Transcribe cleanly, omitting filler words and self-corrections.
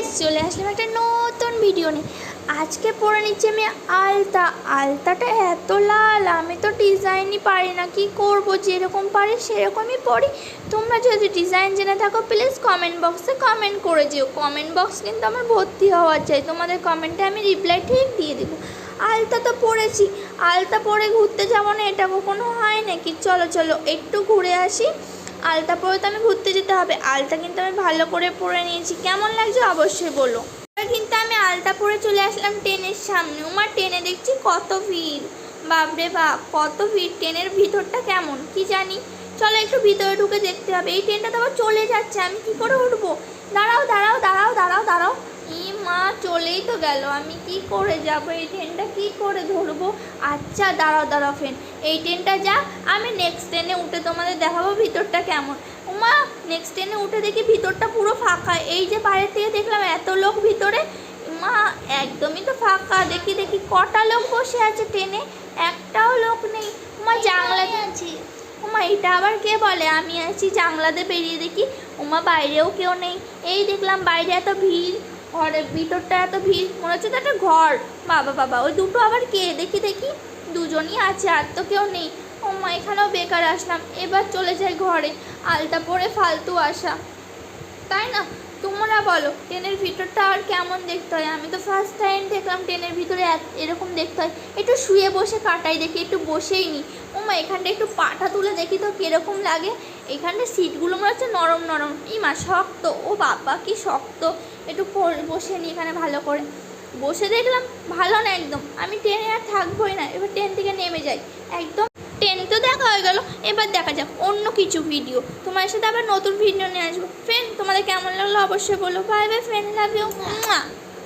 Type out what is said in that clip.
Guys, চলে আসলাম একটা নতুন ভিডিও নিয়ে। আজকে পরে নিচ্ছি আমি আলতাটা এত লাল, আমি তো ডিজাইনই পারি না। কি করব, যেরকম পারি সেরকমই পরি। তোমরা যদি ডিজাইন জেনে থাকো প্লিজ কমেন্ট বক্সে কমেন্ট করে যেও। কমেন্ট বক্স কিন্তু আমার ভর্তি হওয়া চাই, তোমাদের কমেন্টে আমি রিপ্লাই ঠিক দিয়ে দেবো। আলতা তো পরেছি, আলতা পরে ঘুরতে যাবো না, এটা কখনো হয় নাকি? চলো চলো একটু ঘুরে আসি। আলতা পরে তো আমি ঘুরতে যেতে হবে। আলতা কিন্তু আমি ভালো করে পরে নিয়েছি, কেমন লাগছে অবশ্যই বলো। কিন্তু আমি আলতা পরে চলে আসলাম ট্রেনের সামনে। আমার ট্রেনে দেখছি কত ভিড়, বাপরে বাপ কত ভিড়। ট্রেনের ভিতরটা কেমন কি জানি, চলো একটু ভিতরে ঢুকে দেখতে হবে। এই ট্রেনটা তো আবার চলে যাচ্ছে, আমি কি করে উঠবো? দাঁড়াও দাঁড়াও দাঁড়াও দাঁড়াও দাঁড়াও, ই মা চলেই তো গেল, আমি কি করে যাব? এই ট্রেনটা কি করে ধরবো? আচ্ছা দাঁড়াও দাঁড়াও ফ্রেন্ড, এই ট্রেনটা যাক, আমি নেক্সট ট্রেনে উঠে তোমাদের দেখাবো ভিতরটা কেমন। উমা, নেক্সট ট্রেনে উঠে দেখি ভিতরটা পুরো ফাঁকা। এই যে বাইরের থেকে দেখলাম এত লোক ভিতরে, মা একদমই তো ফাঁকা। দেখি দেখি কটা লোক বসে আছে ট্রেনে, একটাও লোক নেই। উমা জানলাতে আছি। উমা এটা আবার কে বলে আমি আছি? জানলাতে বেরিয়ে দেখি উমা বাইরেও কেউ নেই। এই দেখলাম বাইরে এত ভিড়, ঘরের ভিতরটা এত ভিড়, মনে হচ্ছে তো একটা ঘর। বাবা বাবা, ওই দুটো আবার কে? দেখি দেখি দুজনই আছে, আর তো কেউ নেই। ওমা এখানেও বেকার আসলাম, এবার চলে যাই ঘরে। আলতা পরে ফালতু আসা, তাই না? তোমরা বলো ট্রেনের ভিতরটা আর কেমন দেখতে হয়? আমি তো ফার্স্ট টাইম দেখলাম ট্রেনের ভিতরে এরকম দেখতে হয়। একটু শুয়ে বসে কাটাই দেখি, একটু বসেই নি। ওমা এখানটা একটু পাটা তুলে দেখি তো কীরকম লাগে। এখানটা সিটগুলো মনে হচ্ছে নরম নরম, ইমা শক্ত, ও বাবা কি শক্ত। একটু বসে নিই এখানে ভালো করে। বসে দেখলাম ভালো না একদম, আমি ট্রেনে আর থাকবোই না, এবার ট্রেন থেকে নেমে যাই একদম। ট্রেন তো দেখা হয়ে গেল, এবার দেখা যাক অন্য কিছু ভিডিও। তোমার সাথে আবার নতুন ভিডিও নিয়ে আসবো। ফ্রেন্ড তোমাদের কেমন লাগলো অবশ্যই বলো। Bye bye friend, love you.